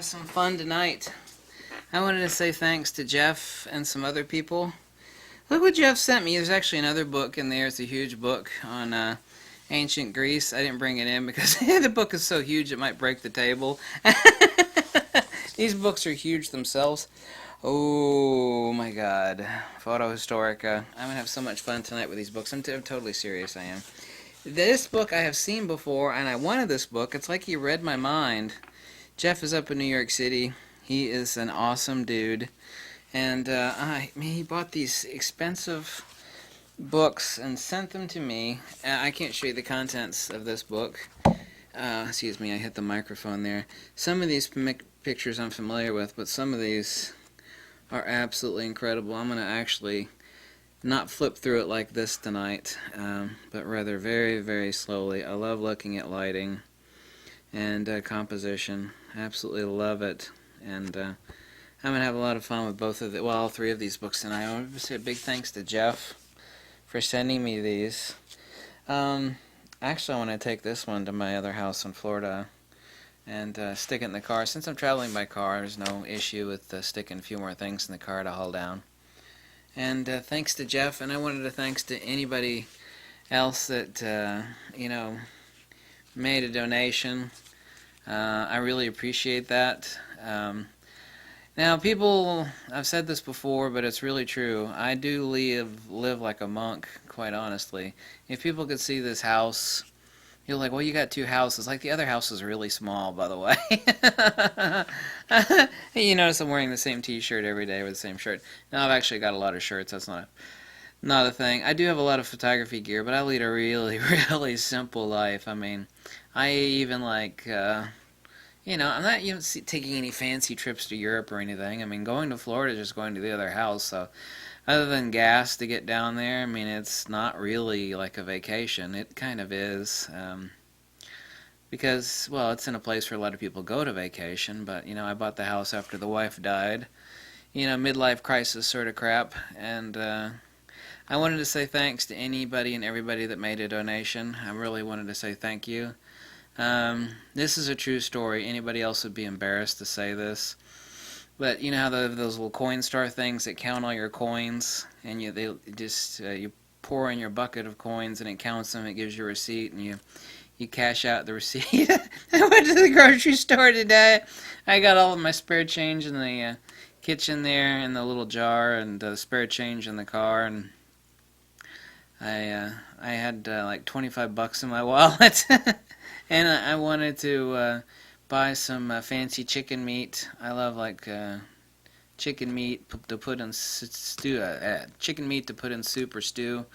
have some fun tonight. I wanted to say thanks to Jeff and some other people. Look what Jeff sent me. There's actually another book in there. It's a huge book on ancient Greece. I didn't bring it in because the book is so huge it might break the table. These books are huge themselves. Oh my god. Photo Historica. I'm going to have so much fun tonight with these books. I'm totally serious, I am. This book I have seen before, and I wanted this book. It's like he read my mind. Jeff is up in New York City. He is an awesome dude. And he bought these expensive books and sent them to me. I can't show you the contents of this book. Excuse me, I hit the microphone there. Some of these pictures I'm familiar with, but some of these are absolutely incredible. I'm going to actually not flip through it like this tonight, but rather very, very slowly. I love looking at lighting and composition. Absolutely love it. And I'm going to have a lot of fun with both of all three of these books tonight. I want to say a big thanks to Jeff for sending me these. Actually, I want to take this one to my other house in Florida and stick it in the car. Since I'm traveling by car, there's no issue with sticking a few more things in the car to haul down. And thanks to Jeff, and I wanted to thanks to anybody else that, made a donation. I really appreciate that. Now, people, I've said this before, but it's really true. I do live like a monk, quite honestly. If people could see this house, you're like, well, you got two houses. Like, the other house is really small, by the way. You notice I'm wearing the same t-shirt every day with the same shirt. Now, I've actually got a lot of shirts. That's not a thing. I do have a lot of photography gear, but I lead a really, really simple life. I mean, I even like... I'm not even taking any fancy trips to Europe or anything. I mean, going to Florida is just going to the other house. So, other than gas to get down there, I mean, it's not really like a vacation. It kind of is. Because, well, it's in a place where a lot of people go to vacation. But, I bought the house after the wife died. Midlife crisis sort of crap. And I wanted to say thanks to anybody and everybody that made a donation. I really wanted to say thank you. This is a true story. Anybody else would be embarrassed to say this. But you know how those little Coinstar things that count all your coins, and you pour in your bucket of coins and it counts them, it gives you a receipt, and you cash out the receipt. I went to the grocery store today. I got all of my spare change in the kitchen there in the little jar, and spare change in the car, and I had like $25 in my wallet. And I wanted to buy some fancy chicken meat. I love chicken meat to put in chicken meat to put in soup or stew.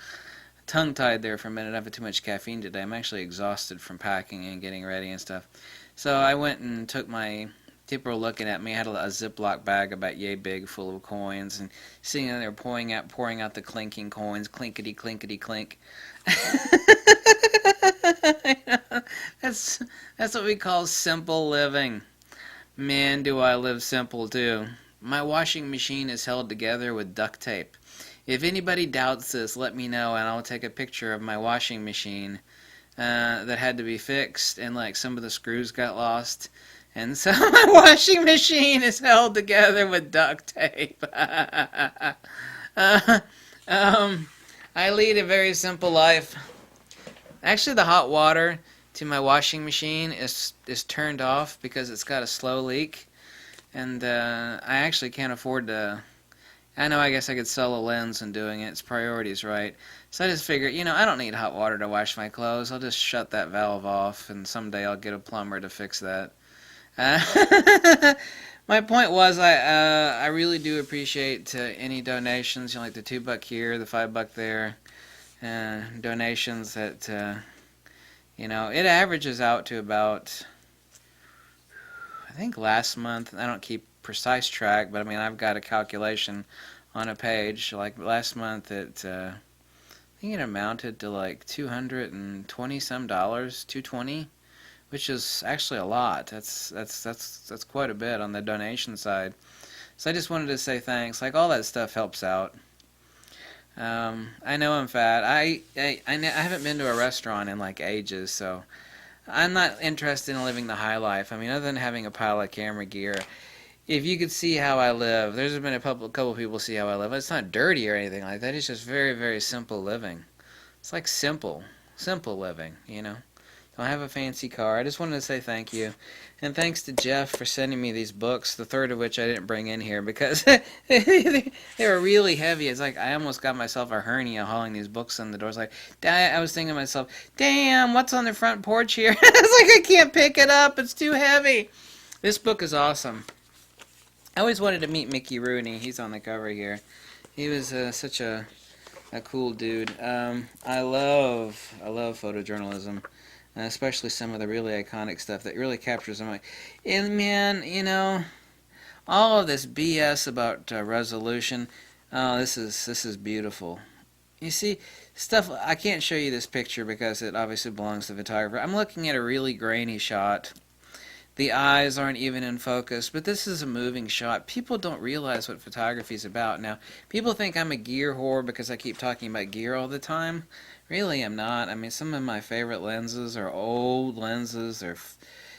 Tongue-tied there for a minute. I've had too much caffeine today. I'm actually exhausted from packing and getting ready and stuff. So I went and took my... People were looking at me. I had a Ziploc bag about yay big full of coins, and sitting there pouring out the clinking coins, clinkety clinkety clink. That's what we call simple living. Man, do I live simple too. My washing machine is held together with duct tape. If anybody doubts this, let me know, and I'll take a picture of my washing machine that had to be fixed, and like some of the screws got lost. And so my washing machine is held together with duct tape. I lead a very simple life. Actually, the hot water to my washing machine is turned off because it's got a slow leak. And I actually can't afford to... I guess I could sell a lens in doing it. It's priorities, right? So I just figured, I don't need hot water to wash my clothes. I'll just shut that valve off, and someday I'll get a plumber to fix that. My point was, I really do appreciate any donations, like the $2 here, the $5 there, donations that, it averages out to about, I think last month, I don't keep precise track, but I mean, I've got a calculation on a page, like last month I think it amounted to like $220 some, $220. Which is actually a lot. That's quite a bit on the donation side. So I just wanted to say thanks. Like, all that stuff helps out. I know I'm fat. I haven't been to a restaurant in like ages, so I'm not interested in living the high life. I mean, other than having a pile of camera gear, if you could see how I live, there's been a couple people see how I live. It's not dirty or anything like that. It's just very, very simple living. It's like simple living, you know. Don't have a fancy car. I just wanted to say thank you. And thanks to Jeff for sending me these books, the third of which I didn't bring in here because they were really heavy. It's like I almost got myself a hernia hauling these books in the door. It's like, I was thinking to myself, damn, what's on the front porch here? It's like I can't pick it up. It's too heavy. This book is awesome. I always wanted to meet Mickey Rooney. He's on the cover here. He was such a cool dude. I love photojournalism. Especially some of the really iconic stuff that really captures them. And man, you know, all of this BS about resolution. Oh, this is beautiful. You see, stuff. I can't show you this picture because it obviously belongs to the photographer. I'm looking at a really grainy shot. The eyes aren't even in focus, but this is a moving shot. People don't realize what photography is about. Now, people think I'm a gear whore because I keep talking about gear all the time. Really, I'm not. I mean, some of my favorite lenses are old lenses, or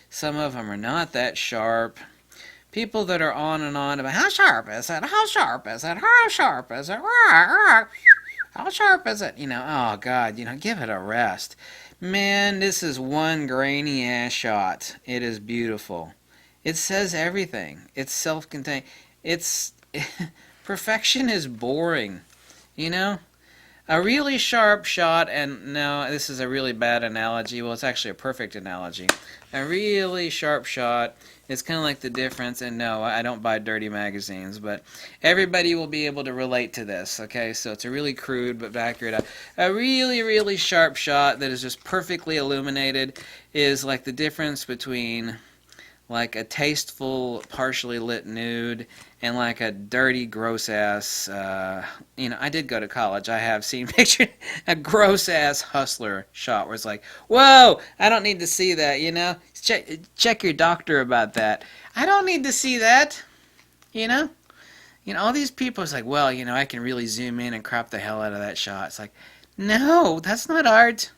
some of them are not that sharp. People that are on and on about how sharp is it? How sharp is it? How sharp is it? How sharp is it? You know, oh God, you know, give it a rest. Man, this is one grainy ass shot. It is beautiful. It says everything. It's self-contained. It's perfection is boring, you know? A really sharp shot, and no, this is a really bad analogy. Well, it's actually a perfect analogy. A really sharp shot is kind of like the difference, and no, I don't buy dirty magazines, but everybody will be able to relate to this, okay? So it's a really crude but accurate. A really, really sharp shot that is just perfectly illuminated is like the difference between like a tasteful, partially lit nude and like a dirty, gross-ass, you know, I did go to college. I have seen pictures, a gross-ass hustler shot where it's like, whoa, I don't need to see that, you know? Check your doctor about that. I don't need to see that, you know? You know, all these people, it's like, well, you know, I can really zoom in and crop the hell out of that shot. It's like, no, that's not art.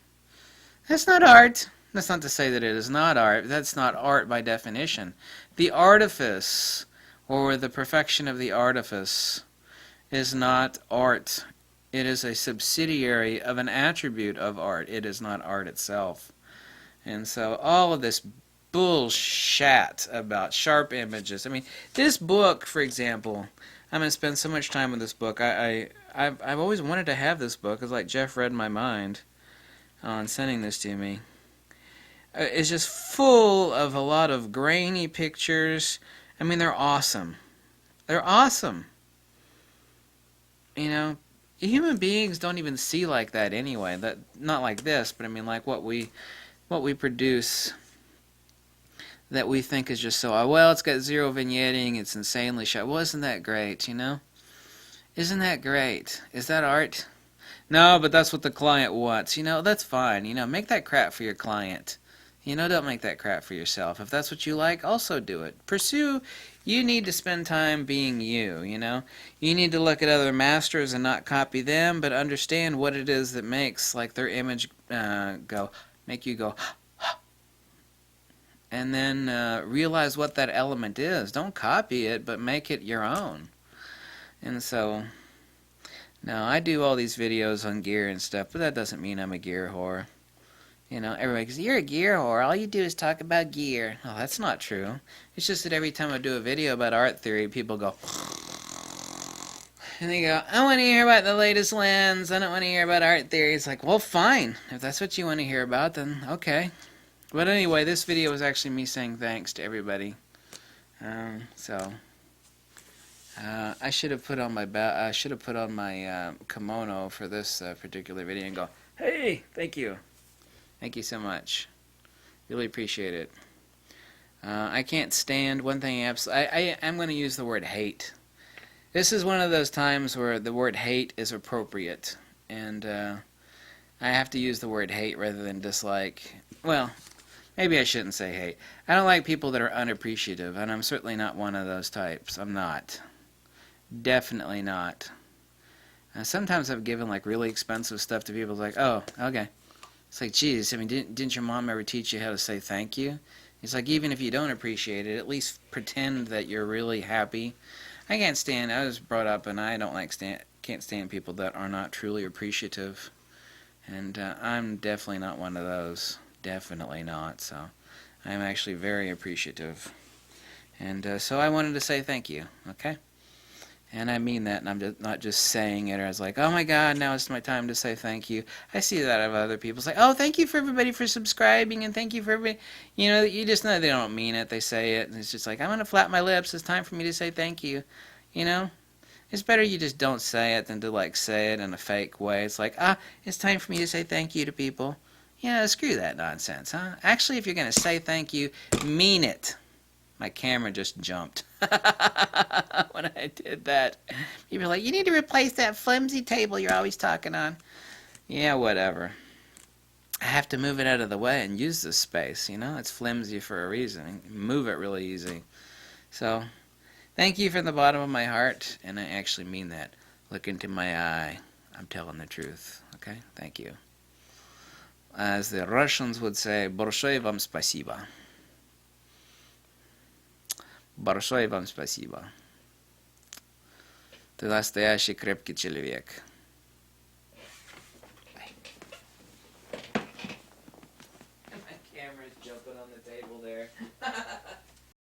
That's not art. That's not to say that it is not art. That's not art by definition. The artifice, or the perfection of the artifice, is not art. It is a subsidiary of an attribute of art. It is not art itself. And so all of this bullshit about sharp images. I mean, this book, for example, I'm going to spend so much time with this book. I've always wanted to have this book. It's like Jeff read my mind on sending this to me. It's just full of a lot of grainy pictures. I mean, they're awesome. They're awesome. You know, human beings don't even see like that anyway. That not like this, but I mean like what we produce that we think is just so, well, it's got zero vignetting, it's insanely shot. Well, isn't that great, you know? Isn't that great? Is that art? No, but that's what the client wants. You know, that's fine. You know, make that crap for your client. You know, don't make that crap for yourself. If that's what you like, also do it. Pursue. You need to spend time being you, you know. You need to look at other masters and not copy them, but understand what it is that makes, like, their image make you go, and then realize what that element is. Don't copy it, but make it your own. And so, now, I do all these videos on gear and stuff, but that doesn't mean I'm a gear whore. You know, everybody goes, you're a gear whore. All you do is talk about gear. Oh, that's not true. It's just that every time I do a video about art theory, people go, and they go, I want to hear about the latest lens. I don't want to hear about art theory. It's like, well, fine. If that's what you want to hear about, then okay. But anyway, this video was actually me saying thanks to everybody. I should have put on my kimono for this particular video and go, hey, thank you. Thank you so much. Really appreciate it. I can't stand one thing. I'm going to use the word hate. This is one of those times where the word hate is appropriate, and I have to use the word hate rather than dislike. Well, maybe I shouldn't say hate. I don't like people that are unappreciative, and I'm certainly not one of those types. I'm not. Definitely not. Sometimes I've given like really expensive stuff to people like, oh, okay. It's like, geez, I mean, didn't your mom ever teach you how to say thank you? It's like, even if you don't appreciate it, at least pretend that you're really happy. I was brought up, and I don't can't stand people that are not truly appreciative. And I'm definitely not one of those. Definitely not. So I'm actually very appreciative. And so I wanted to say thank you, okay? And I mean that, and I'm just not just saying it, or I was like, oh my God, now it's my time to say thank you. I see that of other people. It's like, oh, thank you for everybody for subscribing, and thank you for everybody. You know, you just know they don't mean it. They say it, and it's just like, I'm going to flap my lips. It's time for me to say thank you. You know? It's better you just don't say it than to, like, say it in a fake way. It's like, it's time for me to say thank you to people. Yeah, screw that nonsense, huh? Actually, if you're going to say thank you, mean it. My camera just jumped when I did that. People are like, you need to replace that flimsy table you're always talking on. Yeah, whatever. I have to move it out of the way and use this space, you know? It's flimsy for a reason. Move it really easy. So, thank you from the bottom of my heart, and I actually mean that. Look into my eye. I'm telling the truth. Okay? Thank you. As the Russians would say, большое вам спасибо. Большое вам спасибо. Ты настоящий крепкий человек. My camera's jumping on the table there.